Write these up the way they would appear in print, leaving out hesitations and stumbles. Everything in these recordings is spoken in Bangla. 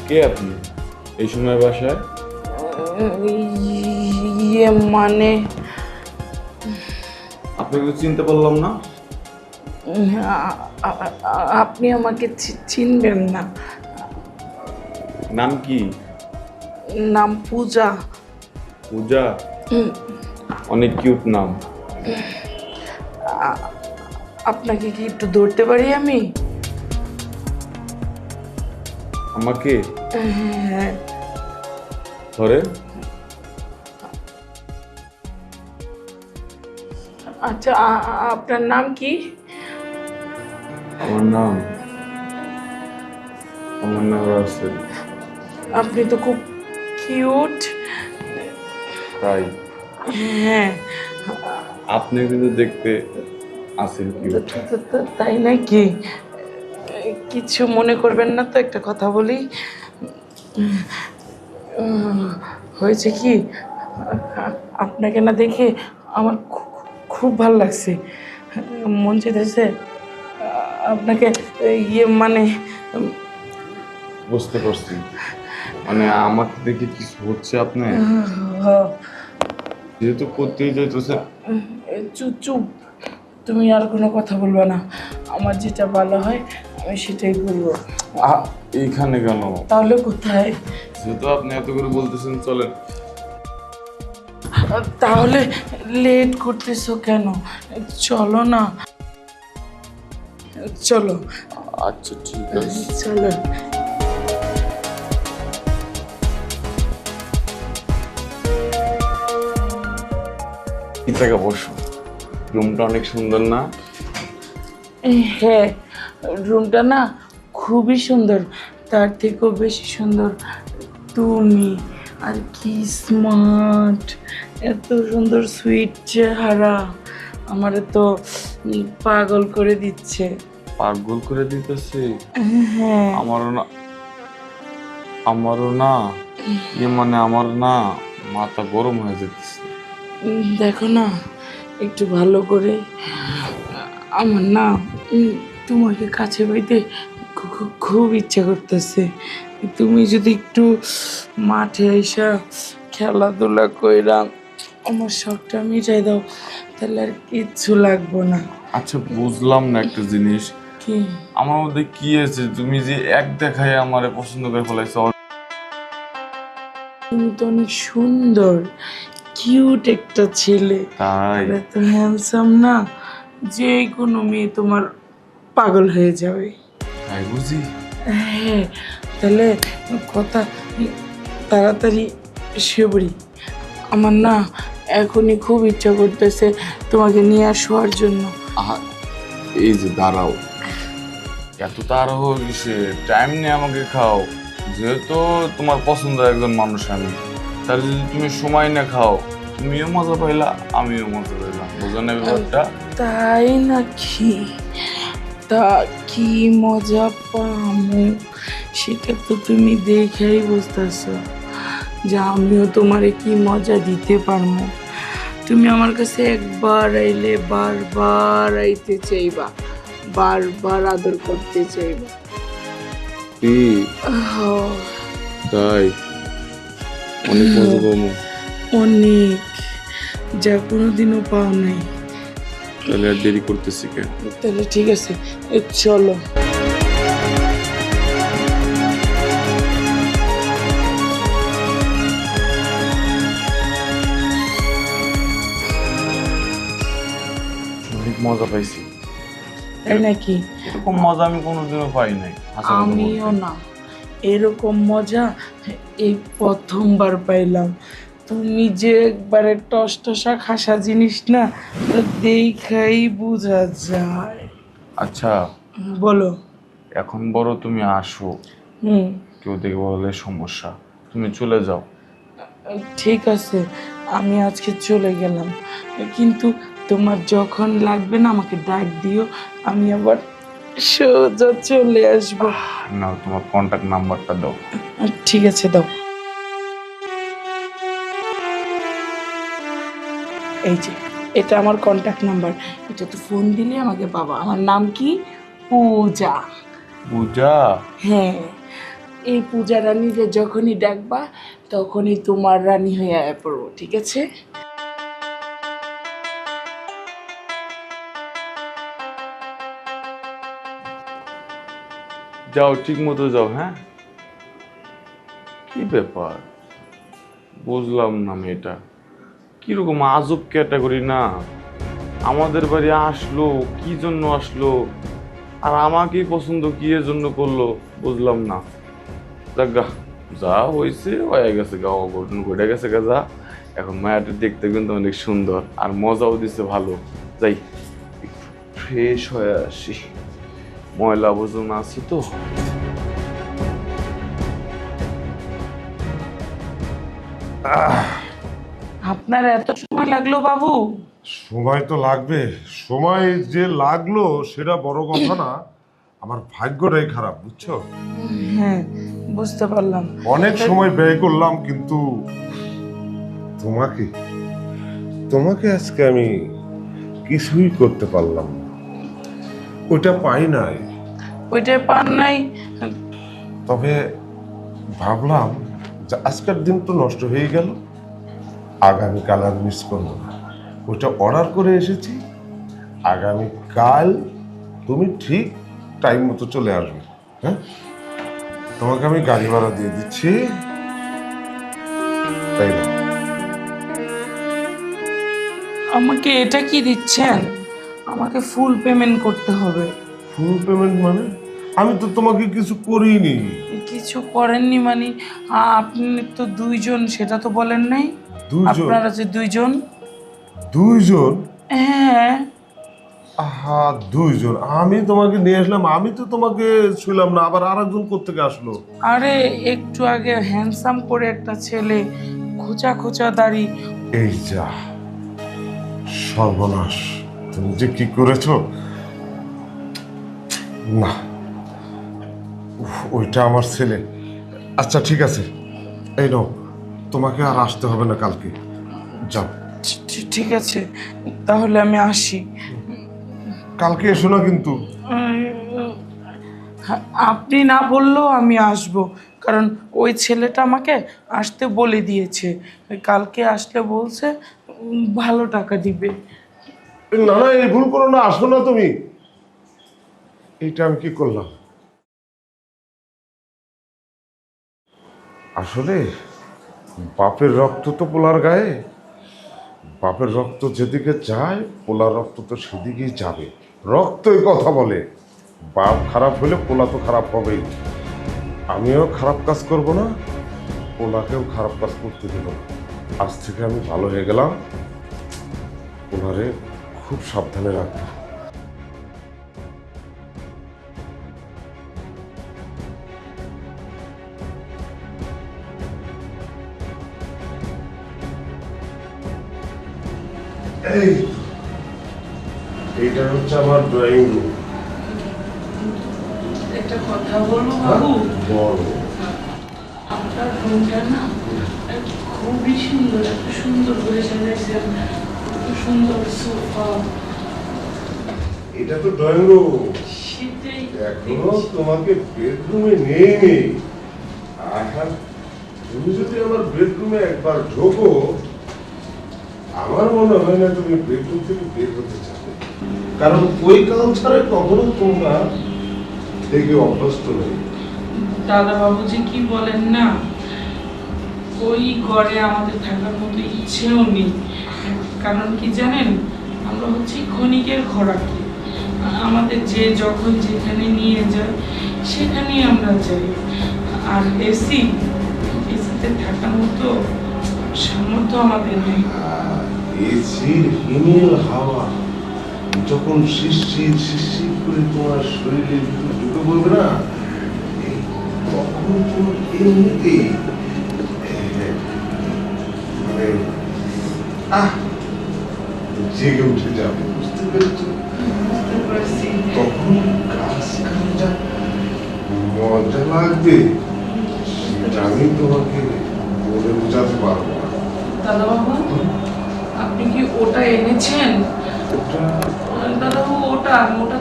কে আপনি এই সময় বাসায়? ইয়ে মানে আপনাকে তো চিনতে পারলাম না। আপনি আমাকে চিনবেন না। নাম কি? নাম পূজা। পূজা? অনেক কিউট নাম। আপনাকে কি একটু ধরতে পারি আমি? আমাকে হ্যাঁ। ধরে? আচ্ছা, আপনার নাম কি? আমার নাম আমার নাম রাসেল। আপনি তো খুব কিউট। তাই? হ্যাঁ। আপনি কিন্তু দেখতে আছেন কিউট। তাই নাকি? কিছু মনে করবেন না তো, একটা কথা বলি। হয়েছে কি, আপনাকে না দেখে আমার খুব ভালো লাগছে। মন চেয়েছে আপনাকে, ইয়ে মানে বুঝতে পারছি, মানে আমাকে দেখে কিছু হচ্ছে আপনি? যেহেতু করতেই যাইতেছে। চুপ চুপ, তুমি আর কোনো কথা বলবে না। আমার যেটা ভালো হয় আমি সেটাই বলবো। এইখানে কেন? তাহলে কোথায়? যেহেতু আপনি এত করে বলতেছেন, চলেন। তাহলে লেট করতেছো কেন? চলো না, চলো। আচ্ছা ঠিক আছে। চলো। এই জায়গা বসো, রুমটা অনেক সুন্দর না? হ্যাঁ, রুমটা না খুবই সুন্দর। তার থেকেও বেশি সুন্দর তুমি। আর কি স্মার্ট, এত সুন্দর সুইট চেহারা, আমারে তো পাগল করে দিচ্ছে। পাগল করে দিতেছে? হ্যাঁ। আমারও না মানে আমার না মাথা গরম হয়ে যেতেছে। দেখো না একটু ভালো করে, আমার না তোমাকে কাছে পাইতে খুব ইচ্ছা করতেছে। তুমি যদি একটু মাঠে এসা খেলাধুলা কইরা আমার শখটা মিটাই দাও, তাহলে আর কিচ্ছু লাগবো না। আচ্ছা বুঝলাম না একটা জিনিস, কি? আমার মধ্যে কি আছে তুমি যে এক দেখায় আমারে পছন্দ করে ফেলাইছো? তুমি তো অনেক সুন্দর, কিউট একটা ছেলে। তাই? আর এত হ্যান্ডসাম না, যে কোনো মেয়ে তোমার পাগল হয়ে যাবে। তাই বুঝি? হ্যাঁ, তাহলে কথা তাড়াতাড়ি শুয়ে আমার না এখনই খুব ইচ্ছা করতেছে তোমাকে নিয়ে শোয়ার জন্য। আহা, এই যে দাঁড়াও, এত তাড়াহুড়ো কিসে? টাইম নিয়ে আমাকে খাও। যেহেতু তোমার পছন্দের একজন মানুষ আমি, তার যদি তুমি সময় না খাও, তুমিও মজা পাইলা আমিও মজা পাইলাম, বুঝো না ব্যাপারটা? তাই নাকি? তা কি মজা পামু সেটা তো তুমি দেখেই বুঝতেছো যে আমিও তোমারে কি মজা দিতে পারবো। তুমি আমার কাছে একবার আইলে বারবার আইতে চাইবা, বারবার আদর করতে চাইবা। কি তাই? অনেক মজা পাবো? অনেক, যা কোনোদিনও পাও নাই। তাহলে আর দেরি করতেছি কেন? তাহলে ঠিক আছে, চলো। অনেক মজা পাইছি। তাই নাকি? এরকম মজা আমি কোনোদিনও পাই নাই। আমিও না, এরকম মজা এই প্রথমবার পাইলাম। তুমি যে একবারে টসটসা খাসা জিনিস না, তো দেখাই বোঝা যায়। আচ্ছা বলো। এখন বড় তুমি আসো, হুম, কেউ দেখে বলে সমস্যা, তুমি চলে যাও। ঠিক আছে, আমি আজকে চলে গেলাম, কিন্তু তোমার যখন লাগবে না আমাকে ডাক দিও, আমি আবার সোজা চলে আসবো। না, তোমার কন্টাক্ট নাম্বারটা দাও। ঠিক আছে, দাও। এই যে, এটা আমার কন্ট্যাক্ট নাম্বার। এটা তো ফোন দিলে আমাকে পাবা। আমার নাম কি? পূজা। পূজা? হ্যাঁ, এই পূজা রানীরে যখনই ডাকবা তখনই তোমার রানী হয়ে আয়া পড়বো, ঠিক আছে? যাও, ঠিক মতো যাও। হ্যাঁ, কি ব্যাপার বুঝলাম না, মেয়েটা কিরকম আজব ক্যাটাগরি না। আমাদের বাড়ি আসলো কি জন্য আসলো, আর আমাকেই পছন্দ কি এর জন্য করলো বুঝলাম না। যাক, যা হয়েছে হয়ে গেছে গা, অঘটন ঘটে গেছে গা। যা, এখন মায়াটা দেখতে কিন্তু অনেক সুন্দর আর মজাও দিছে ভালো। যাই, ফ্রেশ হয়ে আসি, ময়লা আবর্জনা আছে তো। আপনার এত সময় লাগলো বাবু? সময় তো লাগবে, সময় যে লাগলো সেটা বড় কথা না, আমার ভাগ্যটাই খারাপ, বুঝছো? হ্যাঁ, বুঝতে পারলাম। অনেক সময় ব্যয় করলাম, কিন্তু তোমাকে তোমাকে আজকে আমি কিছুই করতে পারলাম না। ওইটা পাই নাই, ওইটাই পান নাই? তবে ভাবলাম যে আজকের দিন তো নষ্ট হয়ে গেল, আগামীকাল আর মিস করবো না। ওইটা অর্ডার করে এসেছি, আগামীকাল তুমি ঠিক টাইম মতো চলে আসবে। হ্যাঁ, তোমাকে আমি গাড়ি ভাড়া দিয়ে দিচ্ছি, তাই না? আমাকে এটা কি দিচ্ছেন? আমাকে ফুল পেমেন্ট করতে হবে। ফুল পেমেন্ট মানে? আমি তো তোমাকে কিছু করিনি। কিছু করেননি মানে? আপনি তো দুইজন, সেটা তো বলেন নাই। দুইজন? আপনারা যে দুইজন। দুইজন? হ্যাঁ। আহা, দুইজন? আমি তোমাকে নিয়ে আসলাম, আমি তো তোমাকে শুইলাম না, আবার আরেকজন কোত্থেকে আসলো? আরে একটু আগে হ্যান্ডসাম করে একটা ছেলে, খোঁচা খোঁচা দাড়ি। এই যা সর্বনাশ, তুমি যে কি করেছো! না, ওইটা আমার ছেলে। আচ্ছা ঠিক আছে, এই নাও, তোমাকে আর আসতে হবে না কালকে, যাও। ঠিক আছে, তাহলে আমি আসি। কালকে এসো না কিন্তু। আপনি না বললেও আমি আসব, কারণ ওই ছেলেটা আমাকে আসতে বলে দিয়েছে। কালকে আসলে বলছে ভালো টাকা দিবে। না না, এই ভুল করো না, আসো না তুমি। এইটা আমি কি করলাম? আসলে বাপের রক্ত তো পোলার গায়ে, বাপের রক্ত যেদিকে যায় পোলার রক্ত তো সেদিকেই যাবে। রক্তই কথা বলে, বাপ খারাপ হলে পোলা তো খারাপ হবেই। আমিও খারাপ কাজ করব না, পোলাকেও খারাপ কাজ করতে দেব না। আজ থেকে আমি ভালো হয়ে গেলাম, ওনারে খুব সাবধানে রাখবো। এইটা হচ্ছে আমার ড্রয়িং রুম। একটা কথা বলবো বাবু? বলো। আপনার রুমটা না খুবই সুন্দর, এত সুন্দর করে সাজাইছেন, এত সুন্দর সোফা। এটা তো ড্রয়িং রুম, সেটাই এখনো তোমাকে বেডরুমে নেই। আহা, তুমি যদি আমার বেডরুমে একবার ঢোকো, আমার মনে হয় না তুমি বেডরুম থেকে বের হতে চাবে, কারণ ওই কালচারে কখনো তোমরা থেকে অভ্যস্ত নেই। দাদা বাবুজি কি বলেন না, ওই ঘরে আমাদের থাকার মতো ইচ্ছেও নেই। কারণ কি জানেন, আমরা হচ্ছে ক্ষণিকের ঘোরাকি। আমাদের যে যখন যেখানে নিয়ে যায় সেখানেই আমরা যাই। আর এসিতে থাকার মতো সামর্থ্য আমাদের নেই। এসির হিমেল হাওয়া যখন শিরশির শিরশির করে তোমার শরীরে ভিতরে ঢুকে পড়বে না, তখন তোমার এমনিতেই মানে জেগে উঠে যাবে, বুঝতে পেরেছো? বুঝতে পারছি। তখন গাছ খান যা মজা লাগবে সেটা আমি তোমাকে বলে বোঝাতে পারবো না। দাদা বাবু, আপনি কি ওটা এনেছেন? দাদা বাবু, ওটা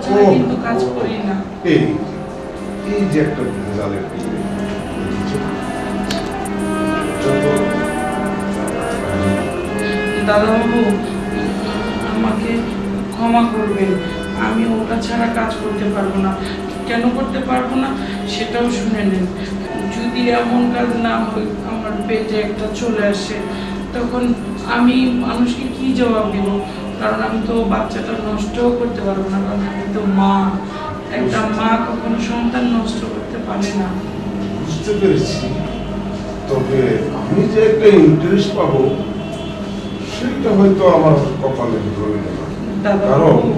ছাড়া কিন্তু কাজ করি না। এই এই যে একটা ভেজালের দাদাবাবু, আমাকে ক্ষমা করবেন, আমি ওটা ছাড়া কাজ করতে পারবো না। কেন করতে পারবো না সেটাও শুনে নেন। যদি এমন কাজ না হয়, আমার পেটে একটা চলে আসে, তখন আমি মানুষকে কি জবাব দেব? কারণ আমি তো বাচ্চাটা নষ্টও করতে পারবো না, কারণ আমি তো মা। একটা মা কখনো সন্তান নষ্ট করতে পারে না। বুঝতে পেরেছি, তবে আমি যে একটা ইন্টারেস্ট পাবো সেটা হয়তো আমার কপালে রইল না। দাদাবাবু,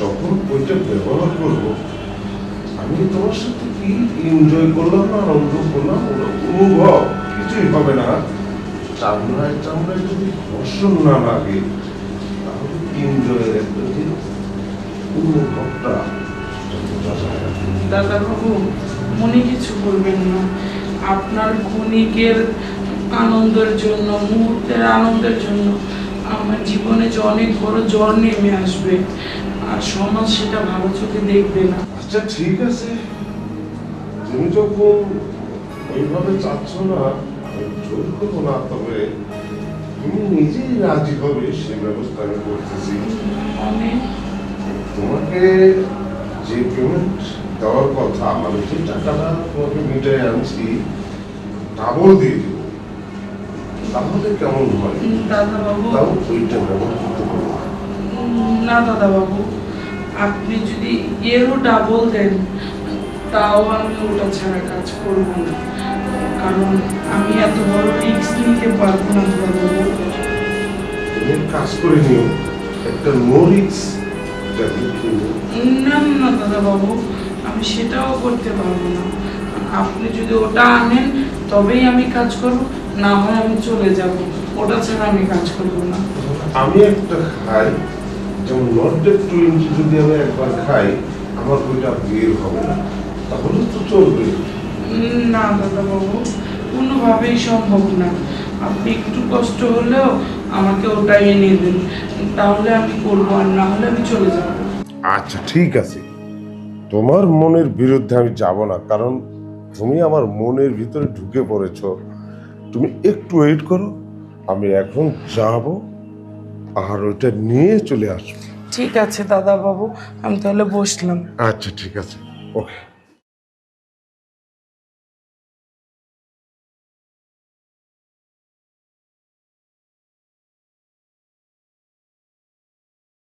যখন ওইটা ব্যবহার করবো, আমি তোমার সাথে কি এনজয় করলাম না আনন্দ করলাম, ওটা অনুভব কিছুই হবে না। চামড়ায় চামড়ায় যদি ঘর্ষণ না লাগে, তাহলে এনজয়ের একটা যে অনুভবটা বোঝা যায় না। দাদাবাবু, মনে কিছু করবেন না। আপনার ক্ষণিকের আনন্দের জন্য, মুহূর্তের আনন্দের জন্য আমার জীবনে যে অনেক বড় ঝড় নেমে আসবে, আর সমাজ সেটা ভালো চোখে দেখবে না। আচ্ছা ঠিক আছে, তুমি যখন ওইভাবে চাচ্ছ না, আমি জোর করবো না, তবে তুমি নিজেই রাজি হবে সে ব্যবস্থা আমি করতেছি। মানে তোমাকে যে পেমেন্ট দেওয়ার কথা, মানে যে টাকাটা তোমাকে মিটাই আনছি, ডাবল দিয়ে দিব। তাহলে কেমন হয়? দাদাবাবু, তাও ওইটা ব্যবহার করতে পারবো। না দাদাবাবু, আপনি যদি এরও ডাবল দেন, তাও আমি ওটা ছাড়া কাজ করব না। কারণ আমি এত বড় রিস্ক নিতে পারবো না দাদাবাবু। তুমি কাজ করে নিও, একটা নো রিস্ক না না দাদাবাবু, আমি সেটাও করতে পারবো না। আপনি যদি ওটা আনেন তবেই আমি কাজ করব, না হয় আমি চলে যাব। ওটা ছাড়া আমি কাজ করব না। আমি একটা খাই, যেমন নর্ডের 20 যদি আমি একবার খাই, আমার ওইটা বের হবে না, তাহলে তো চলবে। না দাদাবাবু, কোনোভাবেই সম্ভব না। আপনি একটু কষ্ট হলেও আমাকে ওটা এনে দেন, তাহলে আমি করবো, আর না হলে আমি চলে যাব। আচ্ছা ঠিক আছে, তোমার মনের বিরুদ্ধে আমি যাব না, কারণ তুমি আমার মনের ভিতরে ঢুকে পড়েছো। তুমি একটু ওয়েট করো, আমি এখন যাব আর ওইটা নিয়ে চলে আসবো। ঠিক আছে দাদাবাবু, আমি তাহলে বসলাম। আচ্ছা ঠিক আছে, ওকে।